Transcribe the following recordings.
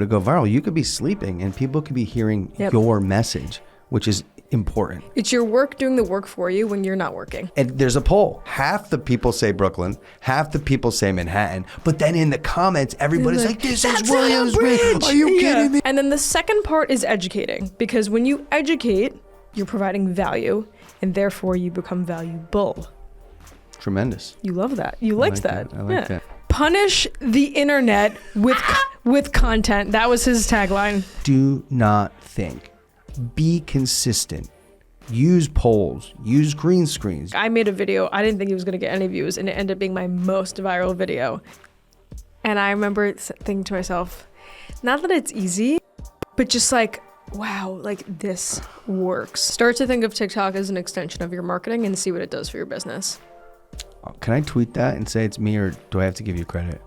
To go viral, you could be sleeping and people could be hearing your message, which is important. It's your work doing the work for you when you're not working. And there's a poll. Half the people say Brooklyn, half the people say Manhattan. But then in the comments, everybody's like, this is Williamsburg. Are you kidding me? And then the second part is educating, because when you educate, you're providing value, and therefore you become valuable. Tremendous. You love that. You liked that. I like that. Punish the internet with content. That was his tagline. Do not think. Be consistent. Use polls. Use green screens. I made a video. I didn't think it was going to get any views, and it ended up being my most viral video. And I remember thinking to myself, not that it's easy, but just like, wow, like this works. Start to think of TikTok as an extension of your marketing and see what it does for your business. Can I tweet that and say it's me, or do I have to give you credit?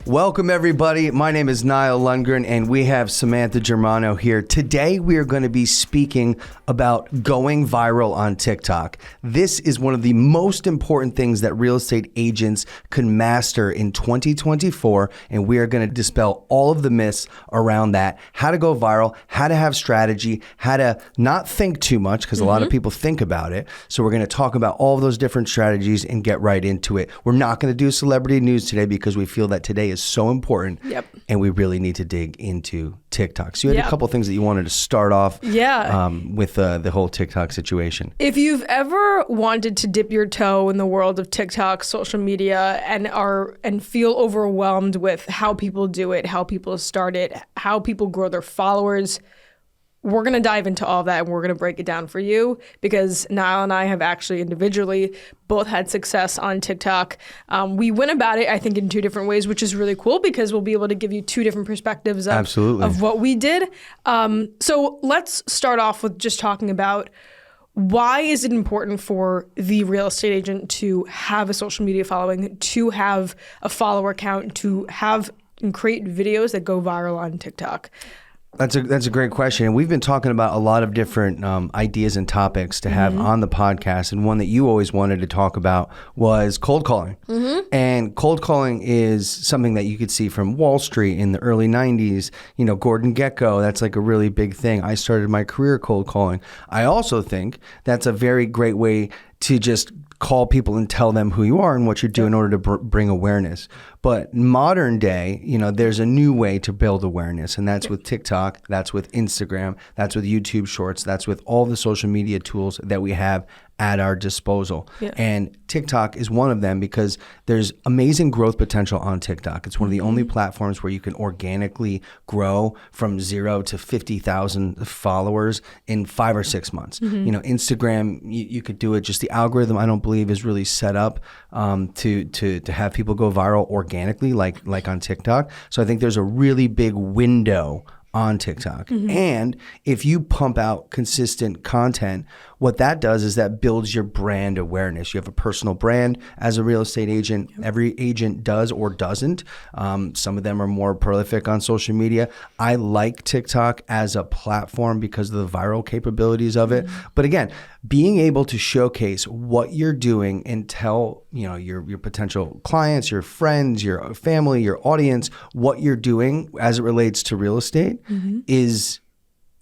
Welcome everybody. My name is Niall Lundgren and we have Samantha Germano here. Today we are going to be speaking about going viral on TikTok. This is one of the most important things that real estate agents can master in 2024, and we are going to dispel all of the myths around that. How to go viral, how to have strategy, how to not think too much, because a lot of people think about it. So we're going to talk about all of those different strategies and get right into it. We're not going to do celebrity news today because we feel that today is so important, and we really need to dig into TikTok. So you had a couple things that you wanted to start off with the whole TikTok situation. If you've ever wanted to dip your toe in the world of TikTok, social media, and feel overwhelmed with how people do it, how people start it, how people grow their followers, we're going to dive into all of that and we're going to break it down for you, because Niall and I have actually individually both had success on TikTok. We went about it, I think, in two different ways, which is really cool because we'll be able to give you two different perspectives of what we did. So let's start off with just talking about why is it important for the real estate agent to have a social media following, to have a follower count, to have and create videos that go viral on TikTok? That's a great question. And we've been talking about a lot of different ideas and topics to have on the podcast. And one that you always wanted to talk about was cold calling. And cold calling is something that you could see from Wall Street in the early 90s. You know, Gordon Gekko, that's like a really big thing. I started my career cold calling. I also think that's a very great way to just call people and tell them who you are and what you do in order to bring awareness. But modern day, you know, there's a new way to build awareness, and that's with TikTok, that's with Instagram, that's with YouTube Shorts, that's with all the social media tools that we have at our disposal. And TikTok is one of them because there's amazing growth potential on TikTok. It's one of the only platforms where you can organically grow from 0 to 50,000 followers in 5 or 6 months. You know, Instagram, you could do it. Just the algorithm, I don't believe, is really set up to have people go viral organically like on TikTok. So I think there's a really big window on TikTok. And if you pump out consistent content, what that does is that builds your brand awareness. You have a personal brand as a real estate agent. Every agent does or doesn't. Some of them are more prolific on social media. I like TikTok as a platform because of the viral capabilities of it. But again, being able to showcase what you're doing and tell, you know, your potential clients, your friends, your family, your audience, what you're doing as it relates to real estate is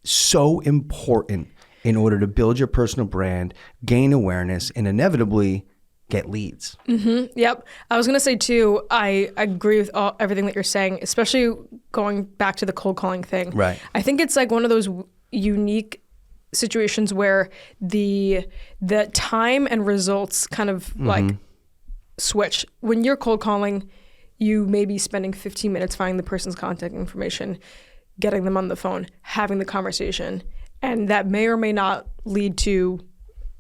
so important in order to build your personal brand, gain awareness, and inevitably get leads. Yep. I was going to say too, I agree with everything that you're saying, especially going back to the cold calling thing. Right. I think it's like one of those unique situations where the time and results kind of like switch. When you're cold calling, you may be spending 15 minutes finding the person's contact information, getting them on the phone, having the conversation, and that may or may not lead to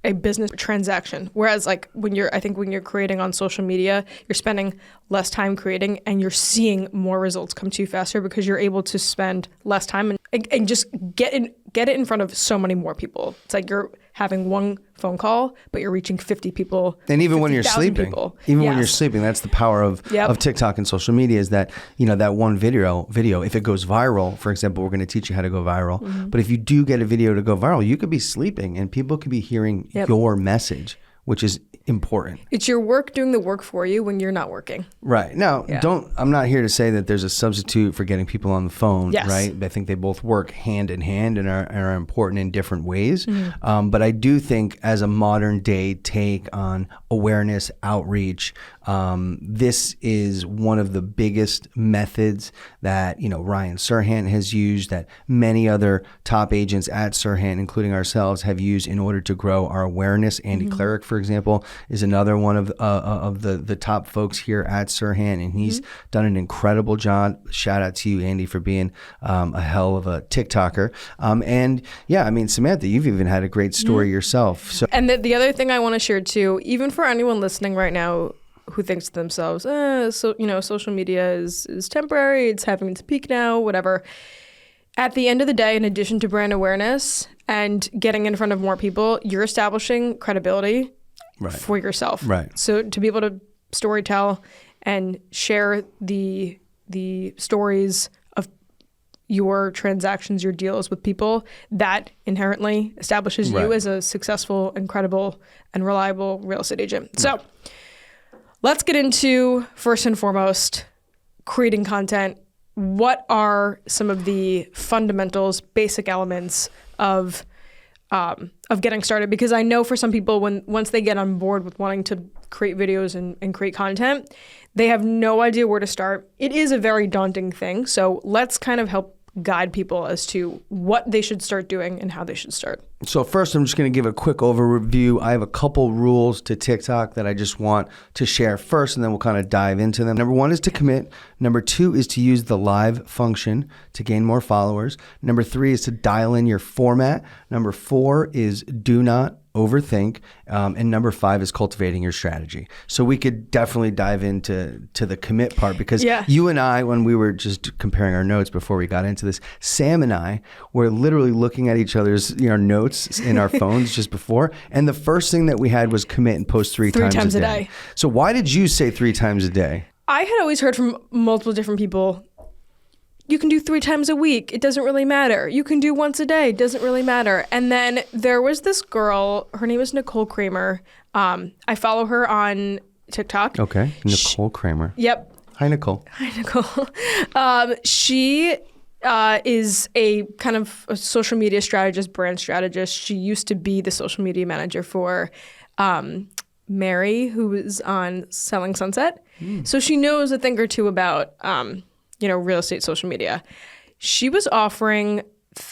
a business transaction. Whereas like when you're creating on social media, you're spending less time creating and you're seeing more results come to you faster because you're able to spend less time and just get it in front of so many more people. It's like you're having one phone call, but you're reaching 50 people. And even when you're sleeping, when you're sleeping, that's the power of TikTok and social media is that, you know, that one video, if it goes viral, for example, we're going to teach you how to go viral. But if you do get a video to go viral, you could be sleeping and people could be hearing your message, which is important. It's your work doing the work for you when you're not working. Right. Now, I'm not here to say that there's a substitute for getting people on the phone, Yes. right? I think they both work hand in hand and are important in different ways. But I do think as a modern day take on awareness, outreach, this is one of the biggest methods that, Ryan Serhant has used, that many other top agents at Serhant, including ourselves, have used in order to grow our awareness. Andy Cleric, for example, is another one of the top folks here at Serhant, and he's done an incredible job. Shout out to you, Andy, for being a hell of a TikToker. And yeah, I mean, Samantha, you've even had a great story yourself. So, and the other thing I want to share too, even for anyone listening right now who thinks to themselves, social media is temporary, it's having its peak now, whatever. At the end of the day, in addition to brand awareness and getting in front of more people, you're establishing credibility for yourself. Right. So to be able to storytell and share the stories of your transactions, your deals with people, that inherently establishes you as a successful, incredible, and reliable real estate agent. So let's get into, first and foremost, creating content. What are some of the fundamentals, basic elements of getting started? Because I know for some people, once they get on board with wanting to create videos and create content, they have no idea where to start. It is a very daunting thing. So let's kind of help guide people as to what they should start doing and how they should start. So first, I'm just going to give a quick overview. I have a couple rules to TikTok that I just want to share first, and then we'll kind of dive into them. Number 1 is to commit. Number 2 is to use the live function to gain more followers. Number 3 is to dial in your format. Number 4 is do not overthink. And number 5 is cultivating your strategy. So we could definitely dive into the commit part, because you and I, when we were just comparing our notes before we got into this, Sam and I were literally looking at each other's notes in our phones just before, and the first thing that we had was commit and post three times a day. So why did you say 3 times a day? I had always heard from multiple different people, you can do 3 times a week, it doesn't really matter. You can do once a day, it doesn't really matter. And then there was this girl, her name is Nicole Kramer. I follow her on TikTok. Okay, Nicole Kramer. Yep. Hi, Nicole. Hi, Nicole. She is a kind of a social media strategist, brand strategist. She used to be the social media manager for Mary, who was on Selling Sunset. So she knows a thing or two about real estate social media. She was offering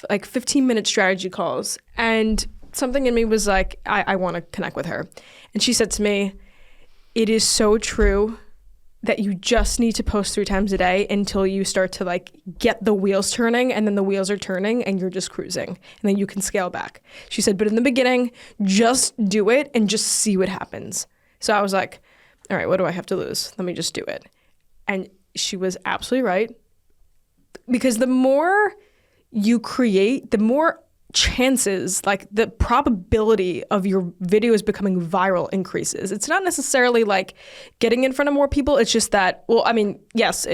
like 15-minute strategy calls, and something in me was like, I want to connect with her. And she said to me, it is so true that you just need to post 3 times a day until you start to like get the wheels turning, and then the wheels are turning and you're just cruising, and then you can scale back. She said, but in the beginning, just do it and just see what happens. So I was like, all right, what do I have to lose? Let me just do it. And she was absolutely right, because the more you create, the more chances, like the probability of your videos becoming viral increases. It's not necessarily like getting in front of more people. It's just that, well, I mean, yes,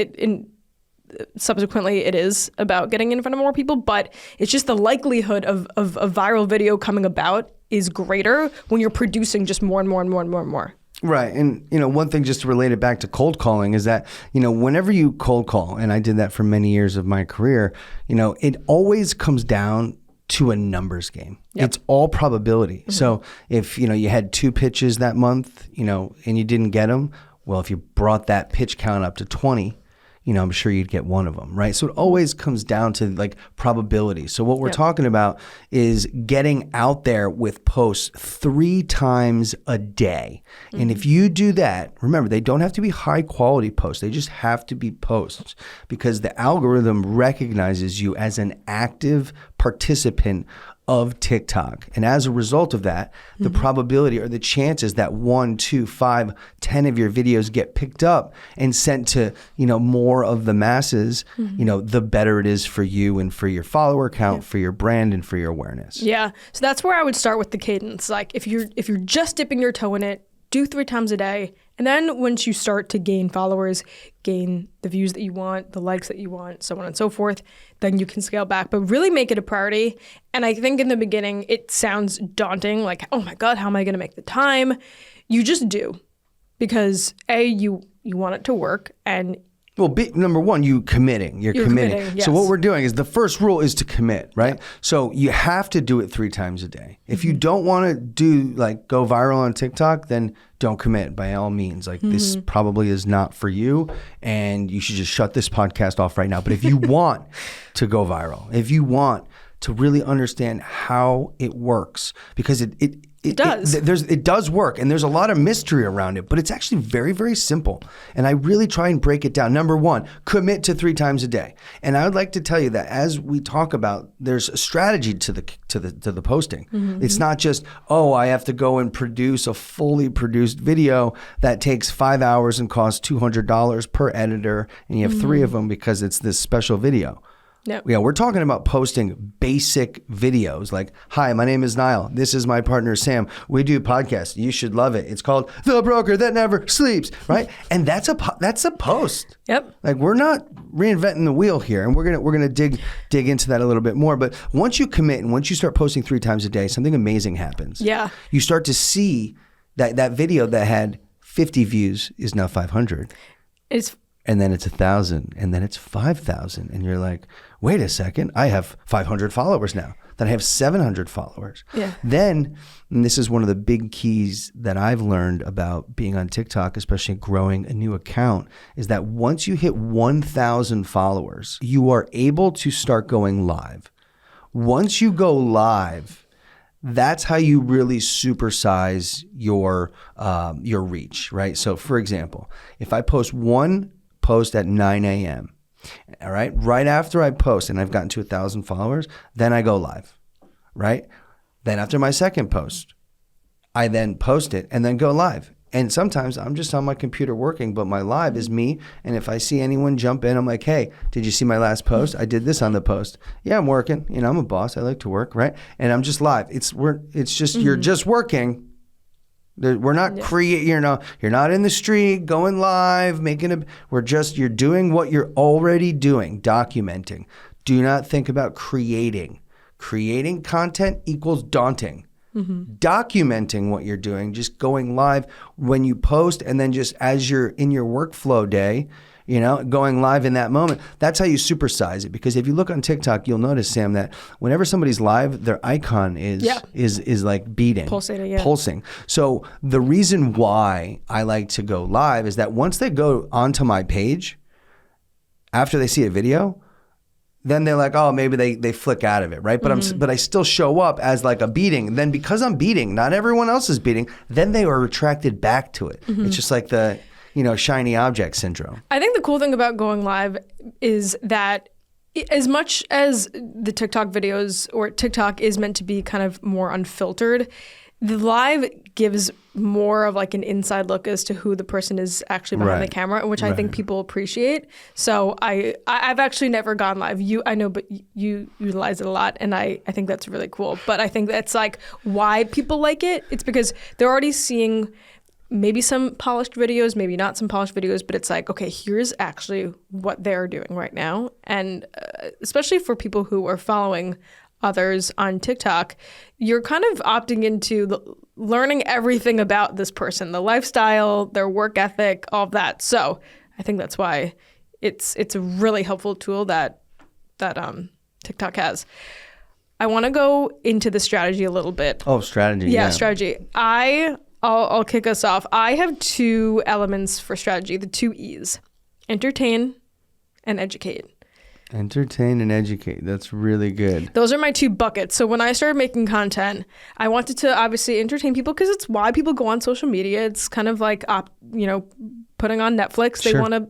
subsequently it is about getting in front of more people, but it's just the likelihood of a viral video coming about is greater when you're producing just more and more and more and more and more. Right. And, one thing just to relate it back to cold calling is that, whenever you cold call, and I did that for many years of my career, it always comes down to a numbers game. Yep. It's all probability. Mm-hmm. So if, you had 2 pitches that month, and you didn't get them, well, if you brought that pitch count up to 20, I'm sure you'd get one of them, right? So it always comes down to like probability. So what we're talking about is getting out there with posts 3 times a day. Mm-hmm. And if you do that, remember, they don't have to be high quality posts. They just have to be posts, because the algorithm recognizes you as an active participant of TikTok. And as a result of that, the probability or the chances that 1, 2, 5, 10 of your videos get picked up and sent to, more of the masses, the better it is for you and for your follower count, for your brand, and for your awareness. Yeah. So that's where I would start with the cadence. Like if you're just dipping your toe in it, do 3 times a day. And then once you start to gain followers, gain the views that you want, the likes that you want, so on and so forth, then you can scale back. But really make it a priority. And I think in the beginning, it sounds daunting, like, oh my God, how am I going to make the time? You just do. Because you want it to work, and well, number one, you're committing. You're committing. Yes. So what we're doing is the first rule is to commit, right? Yep. So you have to do it 3 times a day. If you don't want to go viral on TikTok, then don't commit by all means. Like this probably is not for you, and you should just shut this podcast off right now. But if you want to go viral, if you want to really understand how it works, because it does. It does work, and there's a lot of mystery around it, but it's actually very, very simple. And I really try and break it down. Number one, commit to 3 times a day. And I would like to tell you that as we talk about, there's a strategy to the posting. It's not just, oh, I have to go and produce a fully produced video that takes 5 hours and costs $200 per editor, and you have 3 of them because it's this special video. Yep. Yeah, we're talking about posting basic videos like, hi, my name is Niall. This is my partner, Sam. We do podcasts. You should love it. It's called The Broker That Never Sleeps, right? And that's a post. Yep. Like, we're not reinventing the wheel here, and we're gonna dig into that a little bit more. But once you commit and once you start posting 3 times a day, something amazing happens. Yeah. You start to see that video that had 50 views is now 500. And then it's 1,000, and then it's 5,000, and you're like, wait a second, I have 500 followers now. Then I have 700 followers. Yeah. Then, and this is one of the big keys that I've learned about being on TikTok, especially growing a new account, is that once you hit 1,000 followers, you are able to start going live. Once you go live, that's how you really supersize your reach, right? So, for example, if I post one post at 9 a.m. All right after I post and I've gotten to 1,000 followers, then I go live, right? Then after my second post, I then post it and then go live. And sometimes I'm just on my computer working, but my live is me. And if I see anyone jump in, I'm like, hey, did you see my last post? I did this on the post. Yeah, I'm working. I'm a boss. I like to work, right? And I'm just live. You're just working. We're not you're not in the street going live, you're doing what you're already doing, documenting. Do not think about creating. Creating content equals daunting. Documenting what you're doing, just going live when you post, and then just as you're in your workflow day, going live in that moment. That's how you supersize it. Because if you look on TikTok, you'll notice, Sam, that whenever somebody's live, their icon is like beating, pulsing. So the reason why I like to go live is that once they go onto my page, after they see a video, then they're like, oh, maybe they flick out of it, right? But I still show up as like a beating. Then because I'm beating, not everyone else is beating, then they are attracted back to it. It's just like the shiny object syndrome. I think the cool thing about going live is that as much as the TikTok videos or TikTok is meant to be kind of more unfiltered, the live gives more of like an inside look as to who the person is actually behind the camera, which I think people appreciate. So I've actually never gone live. I know, but you utilize it a lot, and I think that's really cool. But I think that's like why people like it. It's because they're already seeing maybe some polished videos, maybe not some polished videos, but it's like, okay, here's actually what they're doing right now. And especially for people who are following others on TikTok, you're kind of opting into learning everything about this person, the lifestyle, their work ethic, all of that. So I think that's why it's a really helpful tool that TikTok has. I want to go into the strategy a little bit. Oh, strategy. Yeah, strategy. I'll kick us off. I have 2 elements for strategy, the 2 E's: entertain and educate. Entertain and educate. That's really good. Those are my 2 buckets. So when I started making content, I wanted to obviously entertain people because it's why people go on social media. It's kind of like, putting on Netflix. They want to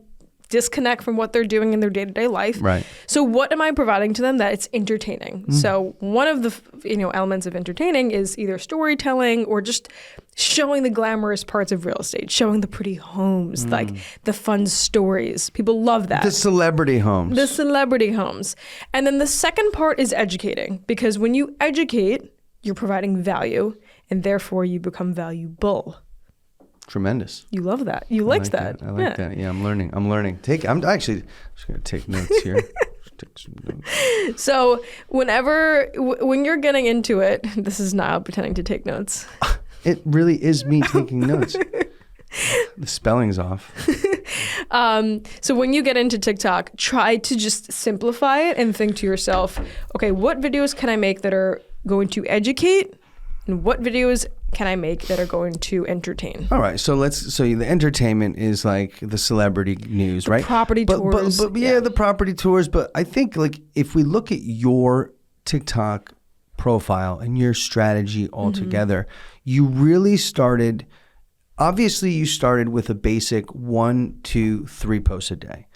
disconnect from what they're doing in their day-to-day life. Right. So what am I providing to them that it's entertaining? So one of the elements of entertaining is either storytelling or just showing the glamorous parts of real estate, showing the pretty homes, like the fun stories. People love that. The celebrity homes. The celebrity homes. And then the second part is educating, because when you educate, you're providing value, and therefore you become valuable. Tremendous. You love that. You liked that. I like that. Yeah, I'm learning. I'm actually just going to take notes here. Take some notes. So when you're getting into it, this is Niall pretending to take notes. It really is me taking notes. The spelling's off. So when you get into TikTok, try to just simplify it and think to yourself, okay, what videos can I make that are going to educate? And what videos can I make that are going to entertain? All right, so the entertainment is like the celebrity news, right? Property tours. But yeah, the property tours. But I think like if we look at your TikTok profile and your strategy altogether, you really started. Obviously, you started with a basic 1, 2, 3 posts a day.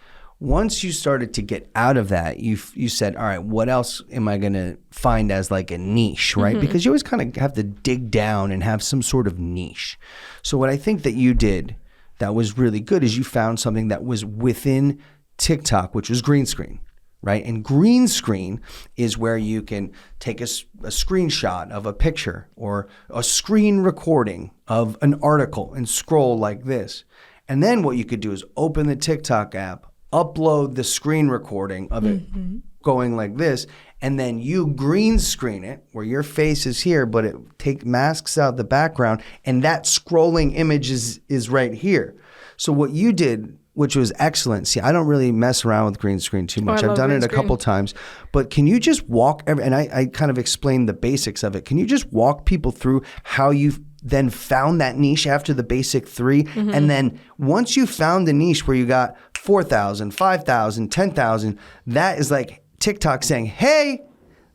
Once you started to get out of that, you said, all right, what else am I going to find as like a niche, right? Because you always kind of have to dig down and have some sort of niche. So what I think that you did that was really good is you found something that was within TikTok, which was green screen, right? And green screen is where you can take a screenshot of a picture or a screen recording of an article and scroll like this. And then what you could do is open the TikTok app, upload the screen recording of it going like this, and then you green screen it where your face is here, but it masks out the background, and that scrolling image is right here. So what you did, which was excellent. See, I don't really mess around with green screen too much. I've done it a couple times, but can you just walk, and I kind of explained the basics of it. Can you just walk people through how you then found that niche after the basic 3? And then once you found the niche where you got 4,000, 5,000, 10,000, that is like TikTok saying, hey,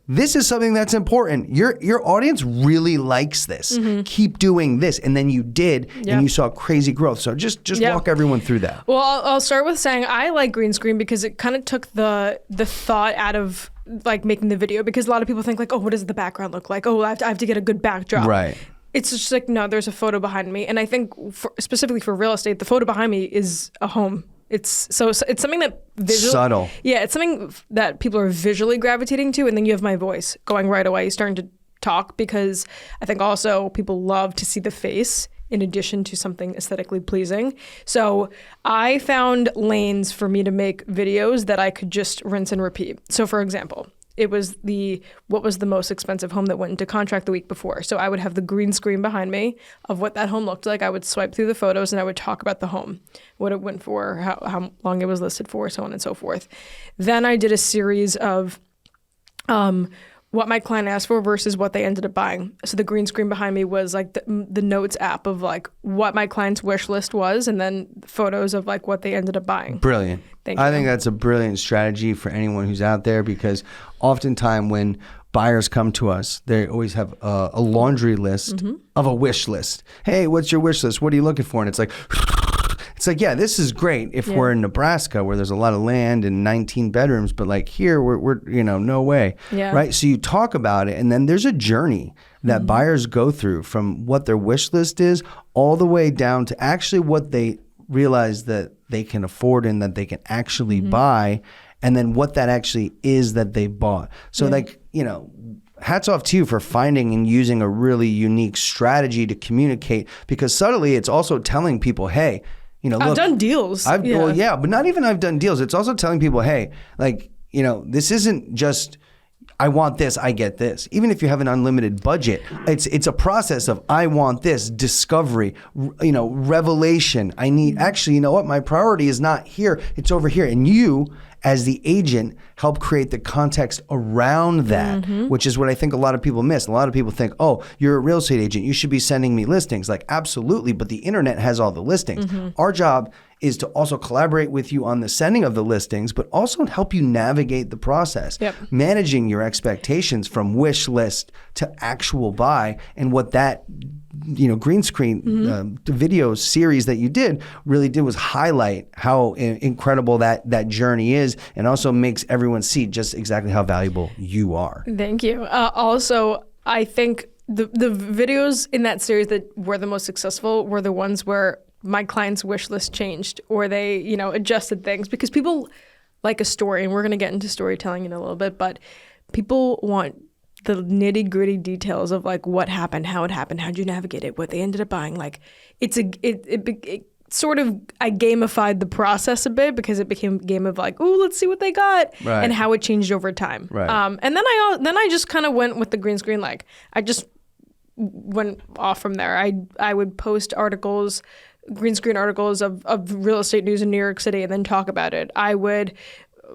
this is something that's important. Your audience really likes this. Keep doing this. And then you did, and you saw crazy growth. So just walk everyone through that. Well, I'll start with saying I like green screen because it kind of took the thought out of like making the video, because a lot of people think like, oh, what does the background look like? Oh, I have to get a good backdrop. Right. It's just like, no, there's a photo behind me. And I think specifically for real estate, the photo behind me is a home. It's something that subtle. Yeah, it's something that people are visually gravitating to, and then you have my voice going right away, starting to talk, because I think also people love to see the face in addition to something aesthetically pleasing. So I found lanes for me to make videos that I could just rinse and repeat. So for example, it was what was the most expensive home that went into contract the week before. So I would have the green screen behind me of what that home looked like. I would swipe through the photos and I would talk about the home, what it went for, how long it was listed for, so on and so forth. Then I did a series of what my client asked for versus what they ended up buying. So the green screen behind me was like the notes app of like what my client's wish list was, and then photos of like what they ended up buying. Brilliant. I think that's a brilliant strategy for anyone who's out there, because oftentimes when buyers come to us, they always have a laundry list of a wish list. Hey, what's your wish list? What are you looking for? And it's like, yeah, this is great if we're in Nebraska where there's a lot of land and 19 bedrooms, but like here we're no way, right? So you talk about it, and then there's a journey that buyers go through from what their wish list is all the way down to actually what they realize that they can afford and that they can actually buy, and then what that actually is that they bought. So hats off to you for finding and using a really unique strategy to communicate, because subtly it's also telling people, hey, look, I've done deals. Well, yeah, but not even I've done deals. It's also telling people, hey, like, this isn't just I want this, I get this. Even if you have an unlimited budget, it's a process of I want this, discovery, revelation. I need, actually, you know what? My priority is not here, it's over here. And you, as the agent, help create the context around that, which is what I think a lot of people miss. A lot of people think, oh, you're a real estate agent, you should be sending me listings. Like, absolutely, but the internet has all the listings. Our job is to also collaborate with you on the sending of the listings, but also help you navigate the process, managing your expectations from wish list to actual buy, and what that green screen video series that you did really did was highlight how incredible that journey is, and also makes everyone see just exactly how valuable you are. Thank you. Also, I think the videos in that series that were the most successful were the ones where my client's wish list changed, or they, adjusted things, because people like a story, and we're going to get into storytelling in a little bit, but people want the nitty gritty details of like what happened, how it happened, how'd you navigate it, what they ended up buying. Like it sort of, I gamified the process a bit because it became a game of like, ooh, let's see what they got, Right. and how it changed over time. Right. And then I just kind of went with the green screen. Like I just went off from there. I would post articles, green screen articles of real estate news in New York City and then talk about it.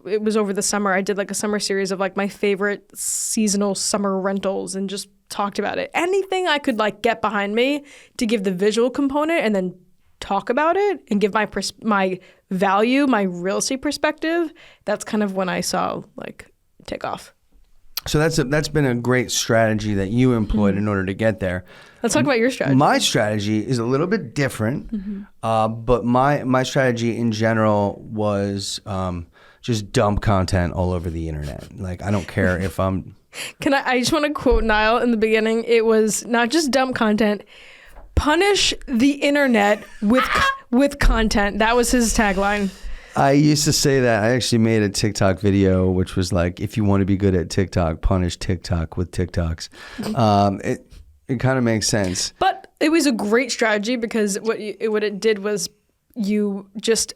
It was over the summer. I did like a summer series of like my favorite seasonal summer rentals and just talked about it. Anything I could like get behind me to give the visual component and then talk about it and give my value, my real estate perspective. That's kind of when I saw like take off. So that's been a great strategy that you employed in order to get there. Let's talk about your strategy. My strategy is a little bit different, but my strategy in general was just dump content all over the internet. Like I don't care if I'm. I just want to quote Niall in the beginning. It was not just dump content. Punish the internet with content. That was his tagline. I used to say that. I actually made a TikTok video, which was like, if you want to be good at TikTok, punish TikTok with TikToks. It kind of makes sense. But it was a great strategy because what it did was you just...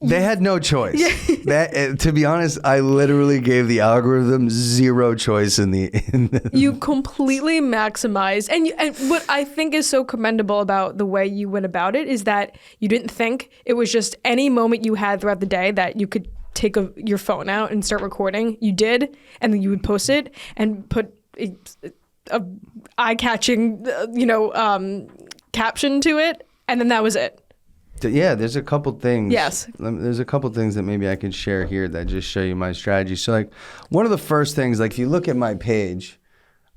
They had no choice. To be honest, I literally gave the algorithm zero choice in the You completely maximized. And what I think is so commendable about the way you went about it is that you didn't think. It was just any moment you had throughout the day that you could take your phone out and start recording. You did, and then you would post it and put a eye-catching, caption to it, and then that was it. Yeah, there's a couple things. Yes. There's a couple things that maybe I can share here that just show you my strategy. So like one of the first things, like if you look at my page,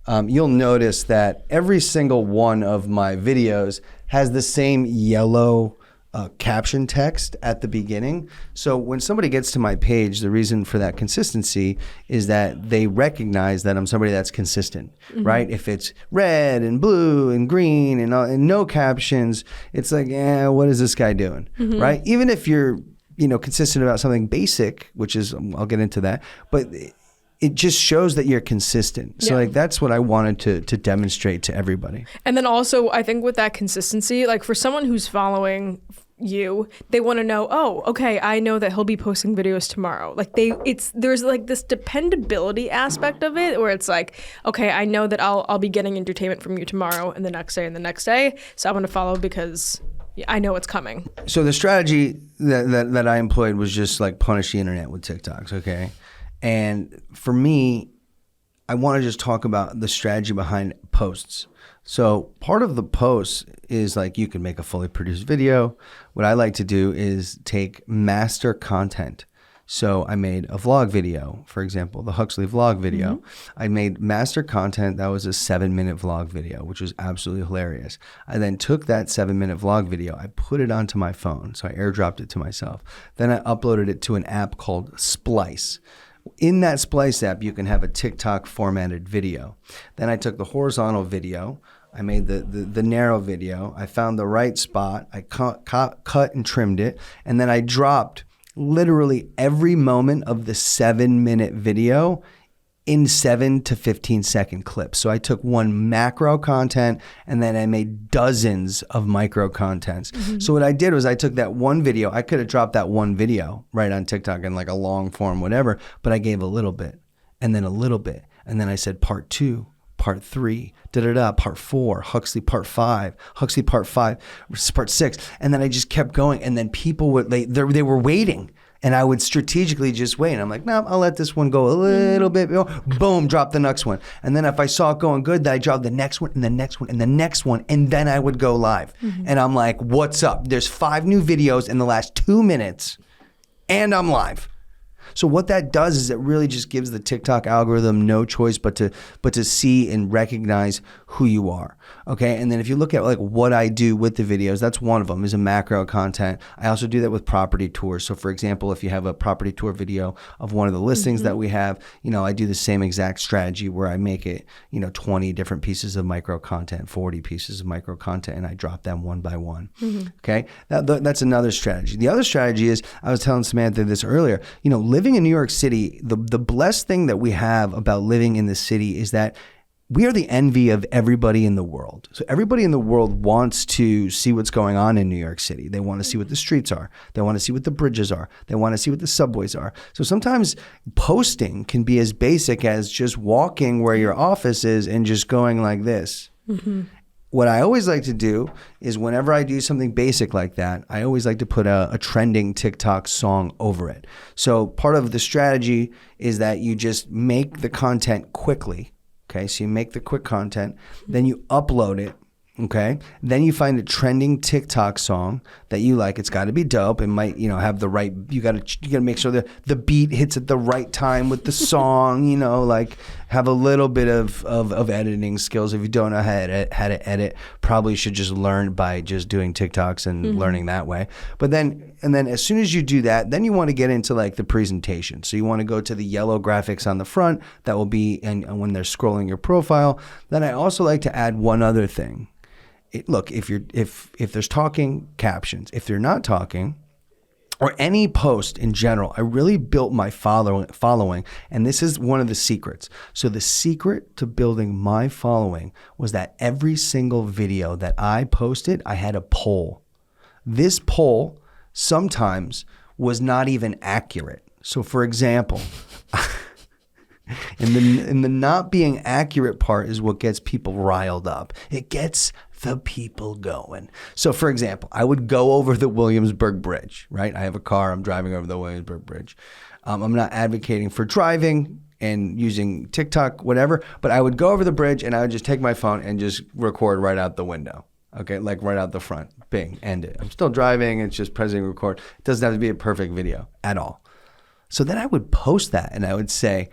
you'll notice that every single one of my videos has the same yellow caption text at the beginning. So when somebody gets to my page, the reason for that consistency is that they recognize that I'm somebody that's consistent, right? If it's red and blue and green and no captions, it's like, what is this guy doing, right? Even if you're, consistent about something basic, which is, I'll get into that, but it just shows that you're consistent. So like that's what I wanted to demonstrate to everybody. And then also I think with that consistency, like for someone who's following you, they want to know, oh, okay, I know that he'll be posting videos tomorrow. Like there's like this dependability aspect of it where it's like, okay, I know that I'll be getting entertainment from you tomorrow and the next day and the next day. So I want to follow because I know it's coming. So the strategy that I employed was just like punish the internet with TikToks, okay? And for me, I want to just talk about the strategy behind posts. So part of the post is like you can make a fully produced video. What I like to do is take master content. So I made a vlog video, for example, the Huxley vlog video. I made master content that was a 7-minute vlog video, which was absolutely hilarious. I then took that 7-minute vlog video, I put it onto my phone. So I airdropped it to myself. Then I uploaded it to an app called Splice. In that Splice app, you can have a TikTok formatted video. Then I took the horizontal video, I made the narrow video, I found the right spot, I cut and trimmed it, and then I dropped literally every moment of the 7-minute video in 7 to 15 second clips. So I took one macro content and then I made dozens of micro contents. So what I did was I took that one video, I could have dropped that one video right on TikTok in like a long form, whatever, but I gave a little bit and then a little bit. And then I said part 2, part 3, part 4, Huxley part 5, Huxley part 5, part 6. And then I just kept going. And then people would, they were waiting. And I would strategically just wait. And I'm like, no, I'll let this one go a little bit. Boom, drop the next one. And then if I saw it going good, then I dropped the next one and the next one and the next one. And then I would go live. And I'm like, what's up? There's 5 new videos in the last 2 minutes and I'm live. So what that does is it really just gives the TikTok algorithm no choice but to see and recognize who you are. Okay. And then if you look at like what I do with the videos, that's one of them is a macro content. I also do that with property tours. So for example, if you have a property tour video of one of the listings that we have, I do the same exact strategy where I make it, 20 different pieces of micro content, 40 pieces of micro content, and I drop them one by one. Okay. That's another strategy. The other strategy is, I was telling Samantha this earlier, living in New York City, the blessed thing that we have about living in the city is that we are the envy of everybody in the world. So everybody in the world wants to see what's going on in New York City. They want to see what the streets are. They want to see what the bridges are. They want to see what the subways are. So sometimes posting can be as basic as just walking where your office is and just going like this. Mm-hmm. What I always like to do is whenever I do something basic like that, I always like to put a trending TikTok song over it. So part of the strategy is that you just make the content quickly. Okay, so you make the quick content, then you upload it, okay? Then you find a trending TikTok song that you like. It's got to be dope. It might, have the right, you got to make sure that the beat hits at the right time with the song, like have a little bit of editing skills. If you don't know how to edit, probably should just learn by just doing TikToks and learning that way. But then as soon as you do that, then you want to get into like the presentation. So you want to go to the yellow graphics on the front that will be, and when they're scrolling your profile. Then I also like to add one other thing. Look, if there's talking, captions. If you're not talking, or any post in general, I really built my following, and this is one of the secrets. So the secret to building my following was that every single video that I posted, I had a poll. This poll sometimes was not even accurate. So for example, and the not being accurate part is what gets people riled up. It gets the people going. So for example, I would go over the Williamsburg Bridge, right? I have a car, I'm driving over the Williamsburg Bridge. I'm not advocating for driving and using TikTok, whatever, but I would go over the bridge and I would just take my phone and just record right out the window. Okay, like right out the front, bing, end it. I'm still driving, it's just pressing record. It doesn't have to be a perfect video at all. So then I would post that and I would say,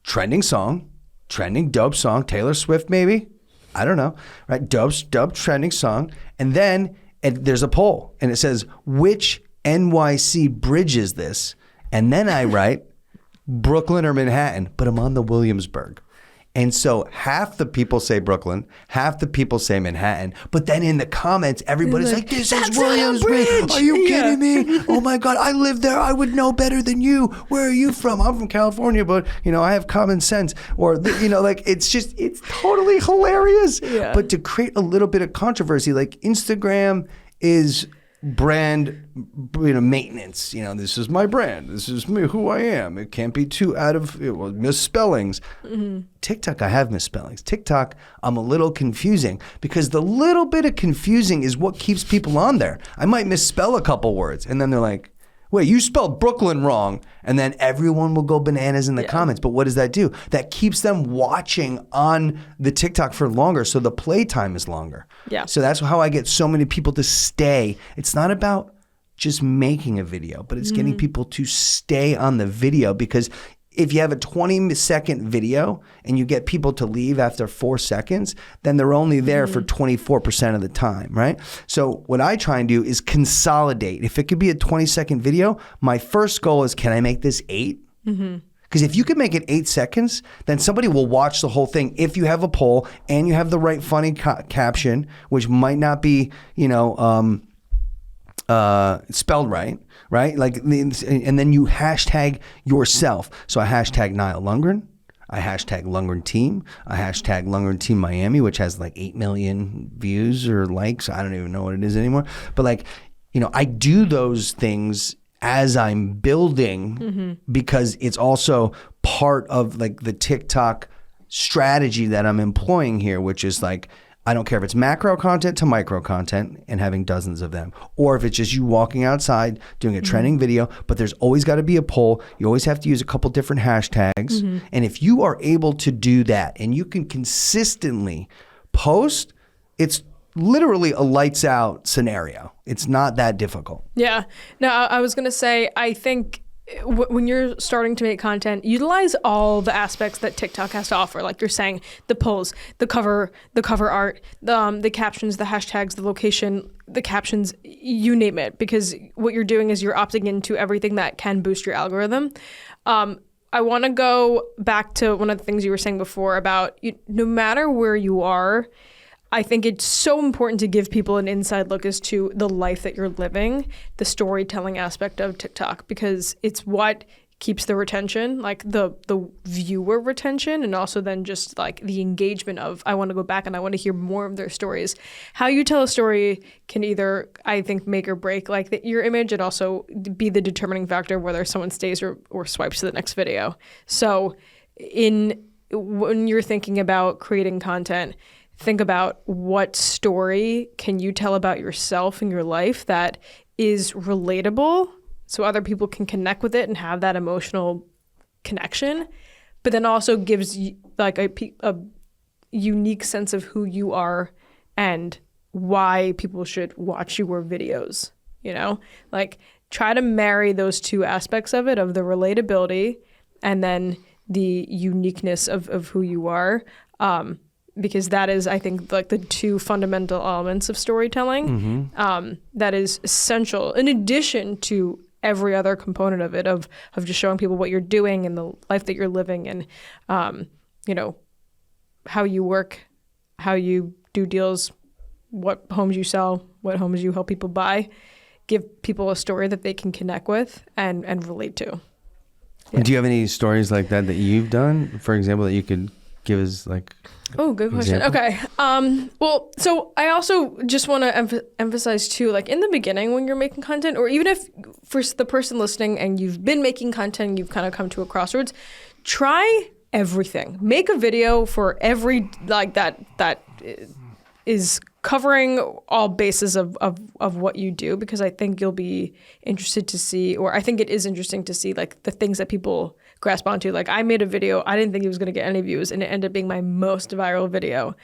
trending song, trending dope song, Taylor Swift maybe? I don't know, right? Dope trending song. And then there's a poll and it says, which NYC bridge is this? And then I write Brooklyn or Manhattan, but I'm on the Williamsburg. And so half the people say Brooklyn, half the people say Manhattan, but then in the comments, everybody's like, this is Williamsburg. Are you kidding me? Oh my God, I live there. I would know better than you. Where are you from? I'm from California, but I have common sense. Or, it's totally hilarious. Yeah. But to create a little bit of controversy, like Instagram is brand maintenance. This is my brand. This is me, who I am. It can't be too out of misspellings. Mm-hmm. TikTok, I have misspellings. TikTok, I'm a little confusing because the little bit of confusing is what keeps people on there. I might misspell a couple words and then they're like, wait, you spelled Brooklyn wrong. And then everyone will go bananas in the comments. But what does that do? That keeps them watching on the TikTok for longer. So the play time is longer. Yeah. So that's how I get so many people to stay. It's not about just making a video, but it's getting people to stay on the video, because if you have a 20-second video and you get people to leave after 4 seconds, then they're only there for 24% of the time, right? So what I try and do is consolidate. If it could be a 20-second video, my first goal is, can I make this 8? Because if you can make it 8 seconds, then somebody will watch the whole thing. If you have a poll and you have the right funny caption, which might not be, spelled right? Like, and then you hashtag yourself. So I hashtag Niall Lundgren, I hashtag Lundgren Team, I hashtag Lundgren Team Miami, which has like 8 million views or likes. I don't even know what it is anymore. But I do those things as I'm building, because it's also part of like the TikTok strategy that I'm employing here, which is like, I don't care if it's macro content to micro content and having dozens of them, or if it's just you walking outside doing a trending video, but there's always got to be a poll. You always have to use a couple different hashtags. And if you are able to do that and you can consistently post, it's literally a lights out scenario. It's not that difficult. Yeah. No, I was going to say, I think when you're starting to make content, utilize all the aspects that TikTok has to offer. Like you're saying, the polls, the cover art, the captions, the hashtags, the location, the captions, you name it. Because what you're doing is you're opting into everything that can boost your algorithm. I want to go back to one of the things you were saying before about no matter where you are, I think it's so important to give people an inside look as to the life that you're living, the storytelling aspect of TikTok, because it's what keeps the retention, like the viewer retention, and also then just like the engagement of, I want to go back and I want to hear more of their stories. How you tell a story can either, I think, make or break like your image, and also be the determining factor of whether someone stays or swipes to the next video. So when you're thinking about creating content, think about what story can you tell about yourself and your life that is relatable, so other people can connect with it and have that emotional connection, but then also gives you like a unique sense of who you are and why people should watch your videos, you know? Like, try to marry those two aspects of it, of the relatability and then the uniqueness of who you are, because that is, I think, like the two fundamental elements of storytelling that is essential, in addition to every other component of it, of just showing people what you're doing and the life that you're living, and you know, how you work, how you do deals, what homes you sell, what homes you help people buy. Give people a story that they can connect with and relate to. Yeah. Do you have any stories like that you've done, for example, that you could give us like? Oh, good question. Example? Okay. Well, so I also just want to emphasize too, like in the beginning when you're making content, or even if for the person listening and you've been making content, you've kind of come to a crossroads, try everything. Make a video for every, like that is covering all bases of what you do, because I think you'll be interested to see, or I think it is interesting to see like the things that people grasp onto. Like, I made a video, I didn't think it was going to get any views, and it ended up being my most viral video.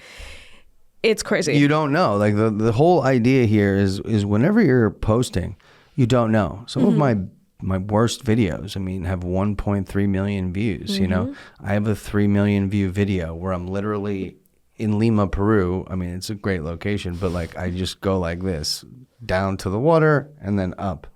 It's crazy. You don't know. Like the whole idea here is whenever you're posting, you don't know. Some of my worst videos, I mean, have 1.3 million views. You know, I have a 3 million view video where I'm literally in Lima, Peru. I mean, it's a great location, but like I just go like this down to the water and then up.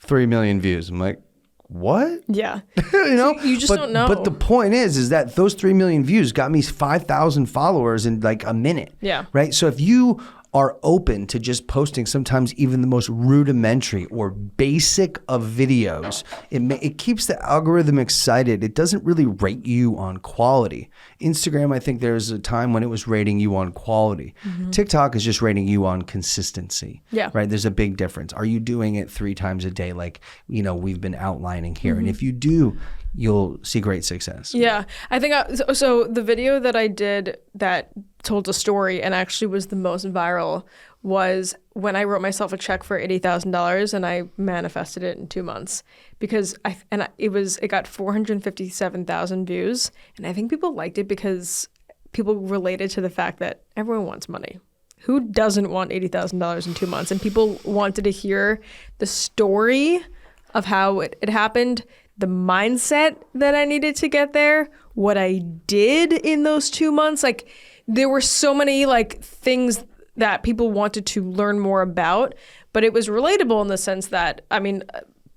3 million views. I'm like, what? Yeah. You know, you just don't know. But the point is that those 3 million views got me 5,000 followers in like a minute. Yeah. Right. So if you are open to just posting sometimes even the most rudimentary or basic of videos, it keeps the algorithm excited. It doesn't really rate you on quality. Instagram, I think there's a time when it was rating you on quality. TikTok is just rating you on consistency. Yeah. Right. There's a big difference. Are you doing it 3 times a day like, you know, we've been outlining here? And if you do, you'll see great success. Yeah. I think, so the video that I did that told a story and actually was the most viral was when I wrote myself a check for $80,000 and I manifested it in 2 months, because it got 457,000 views. And I think people liked it because people related to the fact that everyone wants money. Who doesn't want $80,000 in 2 months? And people wanted to hear the story of how it happened, the mindset that I needed to get there, what I did in those 2 months. Like, there were so many like things that people wanted to learn more about, but it was relatable in the sense that, I mean,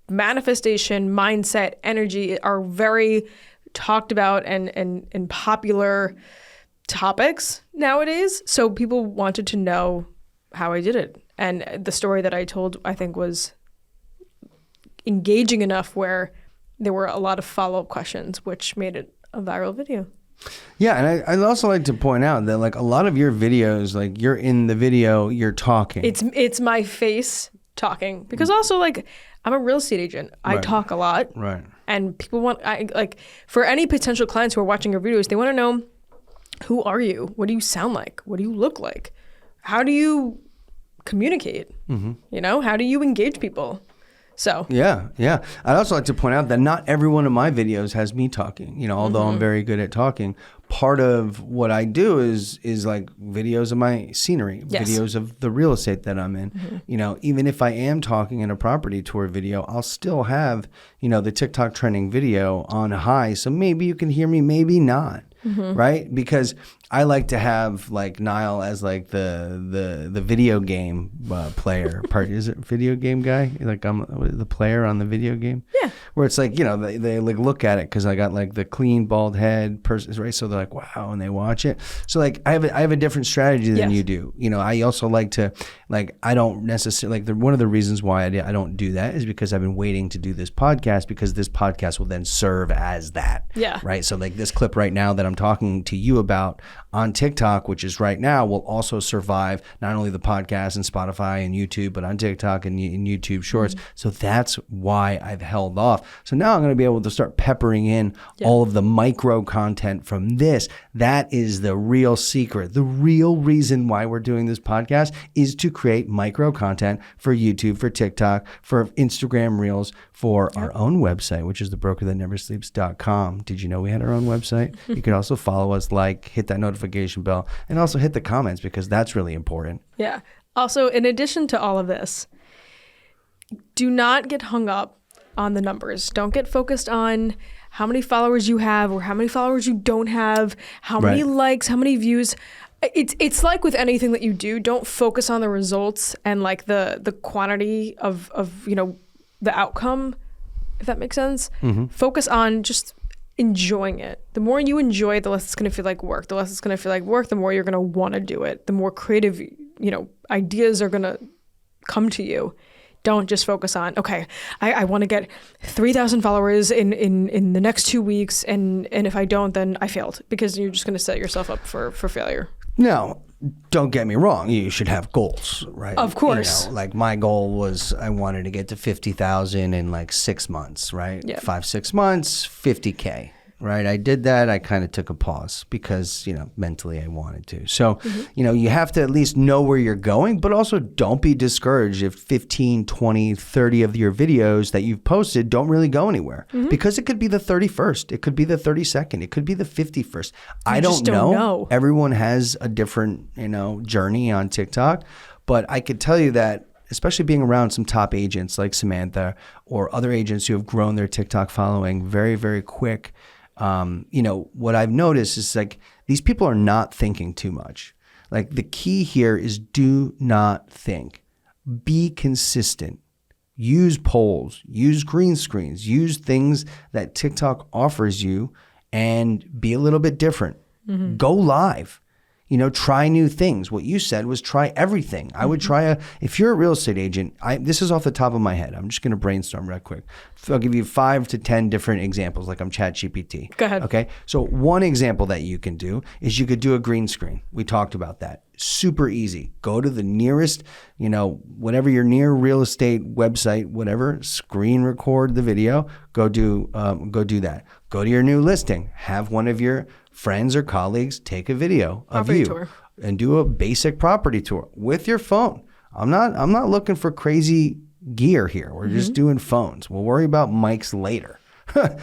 manifestation, mindset, energy are very talked about and popular topics nowadays. So people wanted to know how I did it. And the story that I told, I think, was engaging enough where there were a lot of follow-up questions, which made it a viral video. Yeah, and I'd also like to point out that like a lot of your videos, like you're in the video, you're talking. It's my face talking, because also like I'm a real estate agent. I talk a lot. Right. And people want, for any potential clients who are watching your videos, they want to know, who are you? What do you sound like? What do you look like? How do you communicate? You know, how do you engage people? So yeah. I'd also like to point out that not every one of my videos has me talking. You know, although I'm very good at talking, part of what I do is like videos of my scenery, videos of the real estate that I'm in. You know, even if I am talking in a property tour video, I'll still have, you know, the TikTok trending video on high. So maybe you can hear me, maybe not. Right? Because I like to have like Niall as like the video game player part. Is it video game guy? Like I'm the player on the video game. Yeah. Where it's like, you know, they like look at it because I got like the clean bald head person, right? So they're like, wow, and they watch it. So like I have a different strategy than you do. You know, I also like to like I don't necessarily like one of the reasons why I don't do that is because I've been waiting to do this podcast because this podcast will then serve as that. Yeah. Right. So like this clip right now that I'm talking to you about on TikTok, which is right now, will also survive not only the podcast and Spotify and YouTube, but on TikTok and YouTube Shorts. Mm-hmm. So that's why I've held off. So now I'm going to be able to start peppering in all of the micro content from this. That is the real secret. The real reason why we're doing this podcast is to create micro content for YouTube, for TikTok, for Instagram Reels, for our own website, which is thebrokerthatneversleeps.com. Did you know we had our own website? You can also follow us, hit that notification bell, and also hit the comments because that's really important. Yeah. Also, in addition to all of this, do not get hung up on the numbers. Don't get focused on how many followers you have or how many followers you don't have, how many likes, how many views. It's like with anything that you do, don't focus on the results and like the quantity of you know, the outcome, if that makes sense. Mm-hmm. Focus on just enjoying it. The more you enjoy it, the less it's going to feel like work. The less it's going to feel like work, the more you're going to want to do it. The more creative, you know, ideas are going to come to you. Don't just focus on, okay, I want to get 3,000 followers in the next 2 weeks. And if I don't, then I failed, because you're just going to set yourself up for failure. No, don't get me wrong. You should have goals, right? Of course. You know, like my goal was I wanted to get to 50,000 in like 6 months, right? Yeah. 5-6 months, 50K, right? I did that. I kind of took a pause because, you know, mentally I wanted to. So, you know, you have to at least know where you're going, but also don't be discouraged if 15, 20, 30 of your videos that you've posted don't really go anywhere, because it could be the 31st. It could be the 32nd. It could be the 51st. I don't know. Everyone has a different, you know, journey on TikTok, but I could tell you that especially being around some top agents like Samantha or other agents who have grown their TikTok following very, very quick. You know, what I've noticed is like these people are not thinking too much. Like the key here is do not think. Be consistent. Use polls, use green screens, use things that TikTok offers you and be a little bit different. Mm-hmm. Go live. You know, try new things. What you said was try everything. I would try if you're a real estate agent, this is off the top of my head. I'm just going to brainstorm real quick. I'll give you 5 to 10 different examples, like I'm ChatGPT. Go ahead. Okay. So one example that you can do is you could do a green screen. We talked about that. Super easy. Go to the nearest, you know, whatever your near real estate website, whatever, screen record the video, go do that. Go to your new listing. Have one of your friends or colleagues take a video of property you tour. And do a basic property tour with your phone. I'm not looking for crazy gear here. We're just doing phones. We'll worry about mics later.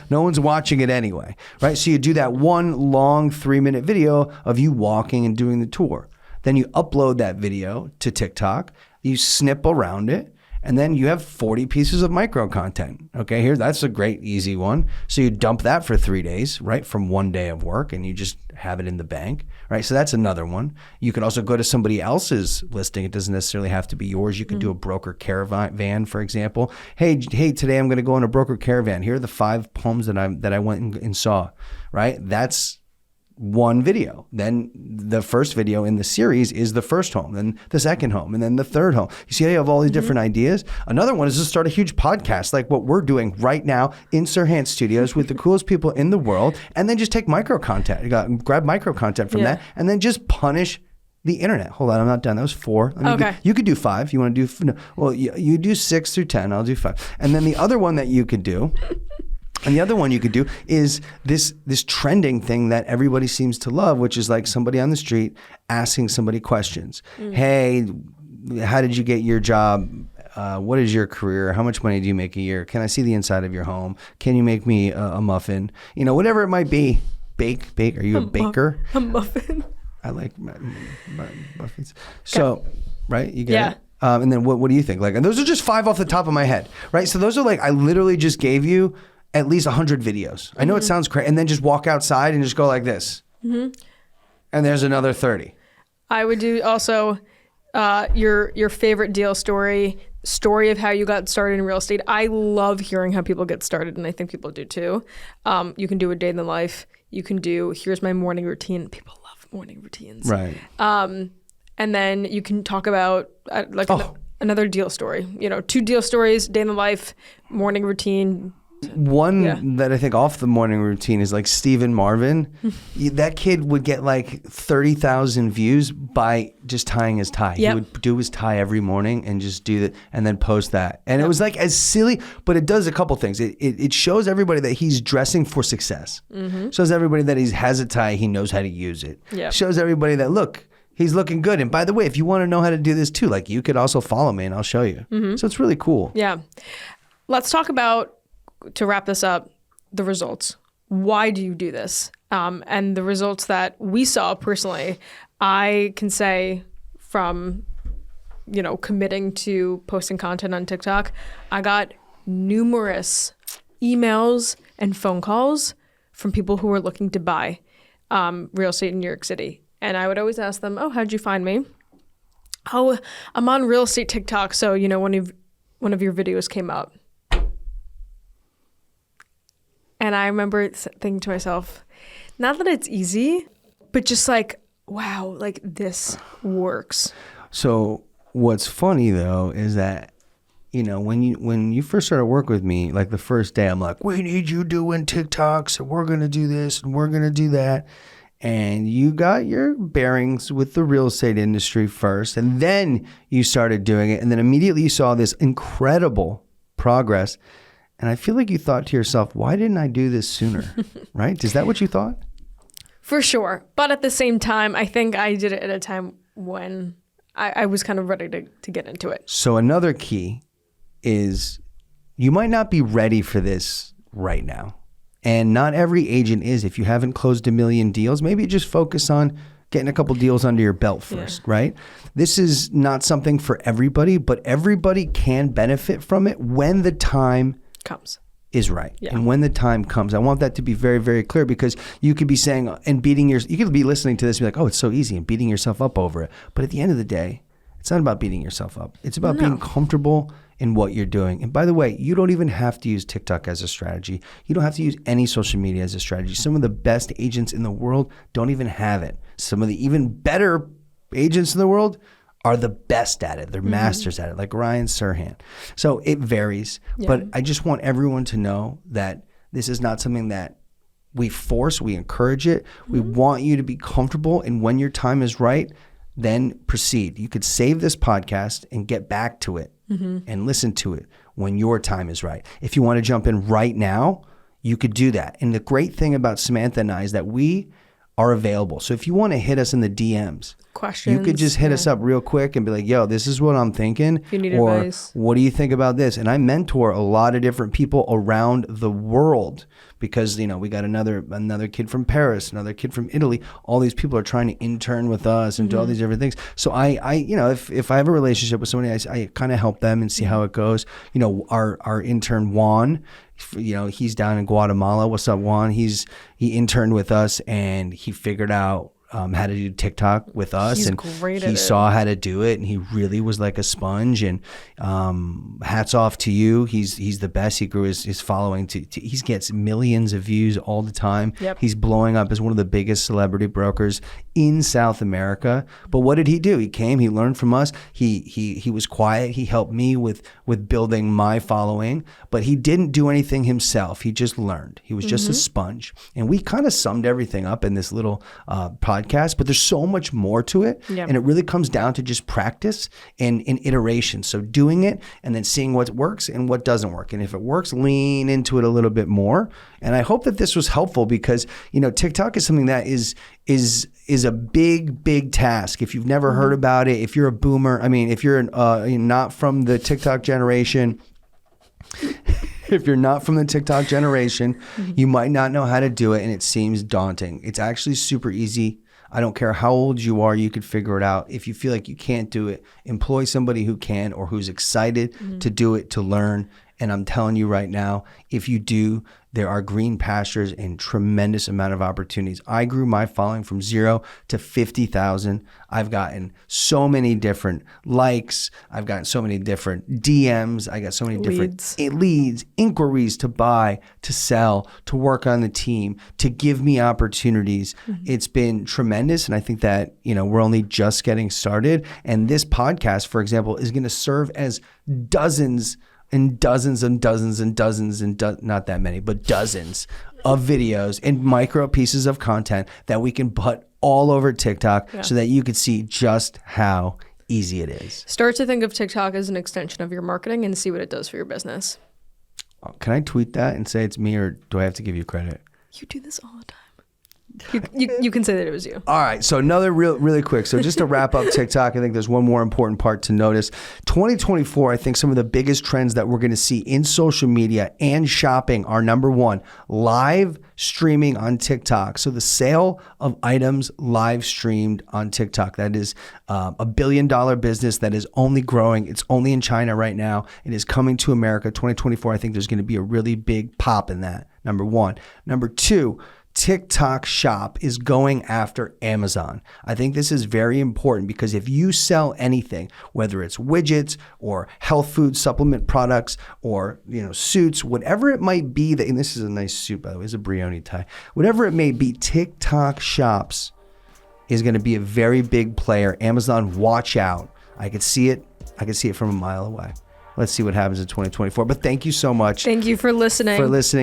No one's watching it anyway, right? So you do that one long 3-minute video of you walking and doing the tour. Then you upload that video to TikTok. You snip around it. And then you have 40 pieces of micro content. Okay, that's a great, easy one. So you dump that for 3 days, right, from 1 day of work, and you just have it in the bank, right? So that's another one. You could also go to somebody else's listing. It doesn't necessarily have to be yours. You could do a broker caravan, for example. Hey, today I'm going to go on a broker caravan. Here are the 5 homes that I went and saw, right? That's one video. Then the first video in the series is the first home, then the second home, and then the third home. You see how you have all these different ideas? Another one is to start a huge podcast like what we're doing right now in Sirhan Studios with the coolest people in the world, and then just take micro content, grab micro content from that, and then just punish the internet. Hold on, I'm not done. That was 4. Okay. You could do 5. You want to do, well, you do 6 through 10. I'll do 5. And then the other one that you could do, and the other one you could do is this trending thing that everybody seems to love, which is like somebody on the street asking somebody questions. Hey, how did you get your job? What is your career? How much money do you make a year? Can I see the inside of your home? Can you make me a muffin? You know, whatever it might be. Bake. Are you a baker? A muffin. I like muffins. So, right? You get it? And then what do you think? Like, and those are just 5 off the top of my head, right? So those are like, I literally just gave you at least 100 videos. I know it sounds crazy. And then just walk outside and just go like this. And And there's another 30. I would do also your favorite deal story of how you got started in real estate. I love hearing how people get started, and I think people do too. You can do a day in the life. You can do, here's my morning routine. People love morning routines. Right. And then you can talk about another deal story. 2 deal stories, day in the life, morning routine. One that I think off the morning routine is like Stephen Marvin. That kid would get like 30,000 views by just tying his tie. Yep. He would do his tie every morning and just do that and then post that. And it was like as silly, but it does a couple things. It shows everybody that he's dressing for success. Shows everybody that he has a tie, he knows how to use it. Yep. Shows everybody that, look, he's looking good. And by the way, if you want to know how to do this too, like you could also follow me and I'll show you. So it's really cool. Yeah. Let's talk about, to wrap this up, the results. Why do you do this? And the results that we saw personally, I can say from, committing to posting content on TikTok, I got numerous emails and phone calls from people who were looking to buy real estate in New York City. And I would always ask them, oh, how'd you find me? Oh, I'm on real estate TikTok. So, one of your videos came up. And I remember thinking to myself, not that it's easy, but just like, wow, like this works. So what's funny though is that, when you first started work with me, like the first day, I'm like, we need you doing TikToks and we're going to do this and we're going to do that. And you got your bearings with the real estate industry first, and then you started doing it. And then immediately you saw this incredible progress. And I feel like you thought to yourself, why didn't I do this sooner? Right? Is that what you thought? For sure. But at the same time, I think I did it at a time when I was kind of ready to get into it. So another key is you might not be ready for this right now. And not every agent is. If you haven't closed 1 million deals, maybe just focus on getting a couple deals under your belt first, right? This is not something for everybody, but everybody can benefit from it when the time comes. Is right. Yeah. And when the time comes, I want that to be very, very clear, because you could be saying and you could be listening to this and be like, oh, it's so easy, and beating yourself up over it. But at the end of the day, it's not about beating yourself up. It's about being comfortable in what you're doing. And by the way, you don't even have to use TikTok as a strategy. You don't have to use any social media as a strategy. Some of the best agents in the world don't even have it. Some of the even better agents in the world are the best at it. They're masters at it, like Ryan Serhant. So it varies. Yeah. But I just want everyone to know that this is not something that we force, we encourage it. We want you to be comfortable, and when your time is right, then proceed. You could save this podcast and get back to it and listen to it when your time is right. If you want to jump in right now, you could do that. And the great thing about Samantha and I is that we are available. So if you want to hit us in the DMs, questions, you could just hit us up real quick and be like, yo, this is what I'm thinking. If you need or advice. What do you think about this? And I mentor a lot of different people around the world, because, we got another kid from Paris, another kid from Italy. All these people are trying to intern with us and do all these different things. So I if I have a relationship with somebody, I kind of help them and see how it goes. Our intern Juan, he's down in Guatemala. What's up, Juan? He interned with us and he figured out how to do TikTok with us. He's and great he at saw how to do it, and he really was like a sponge. And hats off to you. He's the best. He grew his following he gets millions of views all the time. Yep. He's blowing up as one of the biggest celebrity brokers in South America. But what did he do? He came, he learned from us. He was quiet. He helped me with building my following, but he didn't do anything himself. He just learned. He was just a sponge. And we kind of summed everything up in this little podcast, but there's so much more to it. Yep. And it really comes down to just practice and iteration. So doing it and then seeing what works and what doesn't work. And if it works, lean into it a little bit more. And I hope that this was helpful, because, TikTok is something that is a big task. If you've never heard about it, if you're a boomer, if you're not from the TikTok generation, if you're not from the TikTok generation, you might not know how to do it, and it seems daunting. It's actually super easy. I don't care how old you are, you could figure it out. If you feel like you can't do it, employ somebody who can, or who's excited to do it, to learn. And I'm telling you right now, if you do, there are green pastures and tremendous amount of opportunities. I grew my following from 0 to 50,000. I've gotten so many different likes. I've gotten so many different DMs. I got so many different leads, inquiries to buy, to sell, to work on the team, to give me opportunities. It's been tremendous. And I think that, we're only just getting started. And this podcast, for example, is going to serve as dozens and dozens and dozens and dozens and not that many, but dozens of videos and micro pieces of content that we can put all over TikTok so that you could see just how easy it is. Start to think of TikTok as an extension of your marketing and see what it does for your business. Can I tweet that and say it's me, or do I have to give you credit? You do this all the time. You can say that it was you. All right. So another really quick. So just to wrap up TikTok, I think there's one more important part to notice. 2024, I think some of the biggest trends that we're going to see in social media and shopping are, number one, live streaming on TikTok. So the sale of items live streamed on TikTok. That is $1 billion business that is only growing. It's only in China right now. It is coming to America. 2024, I think there's going to be a really big pop in that. Number one. Number two, TikTok Shop is going after Amazon. I think this is very important because if you sell anything, whether it's widgets or health food supplement products or suits, whatever it might be, and this is a nice suit, by the way, it's a Brioni tie. Whatever it may be, TikTok Shops is going to be a very big player. Amazon, watch out. I could see it. I could see it from a mile away. Let's see what happens in 2024. But thank you so much. Thank you for listening.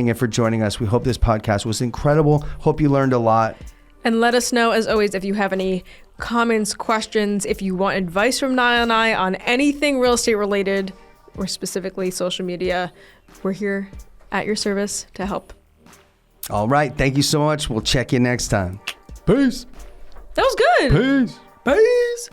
And for joining us. We hope this podcast was incredible. Hope you learned a lot. And let us know, as always, if you have any comments, questions, if you want advice from Niall and I on anything real estate related, or specifically social media. We're here at your service to help. All right. Thank you so much. We'll check you next time. Peace. That was good. Peace.